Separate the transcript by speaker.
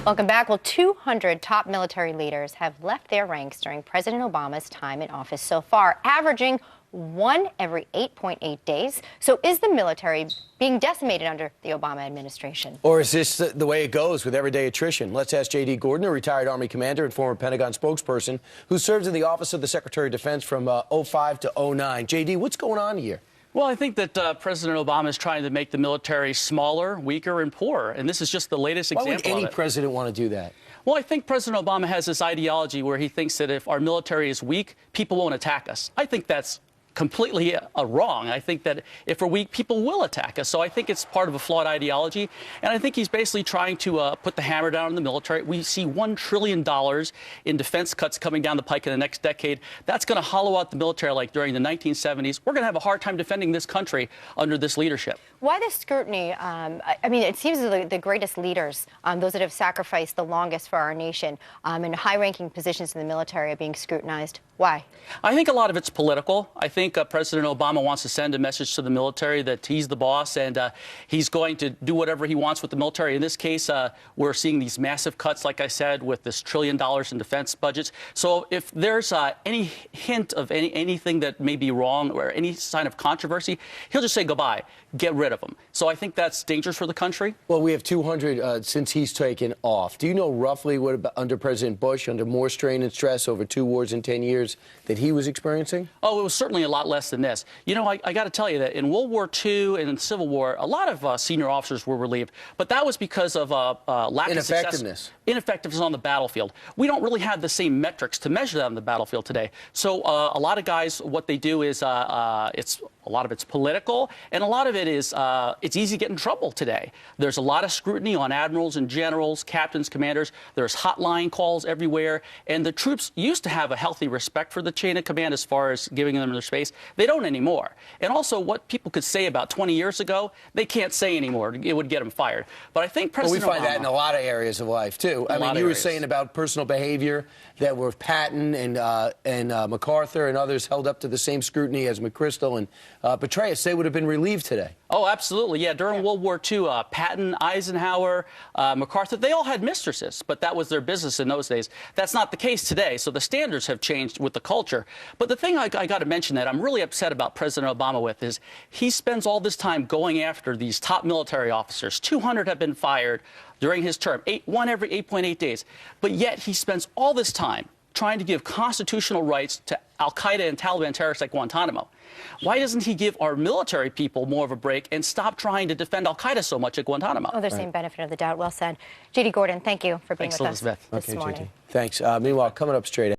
Speaker 1: Welcome back. Well, 200 top military leaders have left their ranks during President Obama's time in office so far, averaging one every 8.8 days. So is the military being decimated under the Obama administration? Or
Speaker 2: is this the way it goes with everyday attrition? Let's ask J.D. Gordon, a retired Army commander and former Pentagon spokesperson who served in the Office of the Secretary of Defense from 05 to 09. J.D., what's going on here?
Speaker 3: Well, I think that President Obama is trying to make the military smaller, weaker, and poorer. And this is just the latest example of it.
Speaker 2: Why would any president want to do that?
Speaker 3: Well, I think President Obama has this ideology where he thinks that if our military is weak, people won't attack us. I think that's completely wrong. I think that if we're weak, people will attack us. So I think it's part of a flawed ideology. And I think he's basically trying to put the hammer down on the military. We see $1 trillion in defense cuts coming down the pike in the next decade. That's going to hollow out the military like during the 1970s. We're going to have a hard time defending this country under this leadership.
Speaker 1: Why the scrutiny? I mean, it seems the greatest leaders, those that have sacrificed the longest for our nation, in high-ranking positions in the military are being scrutinized. Why?
Speaker 3: I think a lot of it's political. I think President Obama wants to send a message to the military that he's the boss and he's going to do whatever he wants with the military. In this case, we're seeing these massive cuts, like I said, with this $1 trillion in defense budgets. So if there's any hint of anything that may be wrong or any sign of controversy, he'll just say goodbye, get rid of them. So I think that's dangerous for the country.
Speaker 2: Well, we have 200 since he's taken off. Do you know roughly what about under President Bush, under more strain and stress over 2 wars in 10 years, that he was experiencing?
Speaker 3: Oh, it was certainly a lot less than this. You know, I got to tell you that in World War II and in the Civil War, a lot of senior officers were relieved, but that was because of lack of success. Ineffectiveness on the battlefield. We don't really have the same metrics to measure that on the battlefield today. So a lot of guys, what they do is a lot of it's political, and a lot of it is it's easy to get in trouble today. There's a lot of scrutiny on admirals and generals, captains, commanders. There's hotline calls everywhere, and the troops used to have a healthy respect for the chain of command as far as giving them their space. They don't anymore. And also, what people could say about 20 years ago, they can't say anymore. It would get them fired. But I think President Obama...
Speaker 2: we find that in a lot of areas of life, too. I mean, you were saying about personal behavior that were Patton and MacArthur and others held up to the same scrutiny as McChrystal and Petraeus. They would have been relieved today.
Speaker 3: Oh, absolutely. Yeah, during World War II, Patton, Eisenhower, MacArthur, they all had mistresses, but that was their business in those days. That's not the case today, so the standards have changed with the culture. But the thing I got to mention that I'm really upset about President Obama with is he spends all this time going after these top military officers. 200 have been fired during his term, one every 8.8 days. But yet he spends all this time trying to give constitutional rights to al-Qaeda and Taliban terrorists like Guantanamo. Why doesn't he give our military people more of a break and stop trying to defend al-Qaeda so much at Guantanamo?
Speaker 1: Oh, there's the same benefit of the doubt. Well said. J.D. Gordon, thank you for being with us this morning.
Speaker 2: Thanks. Meanwhile, coming up straight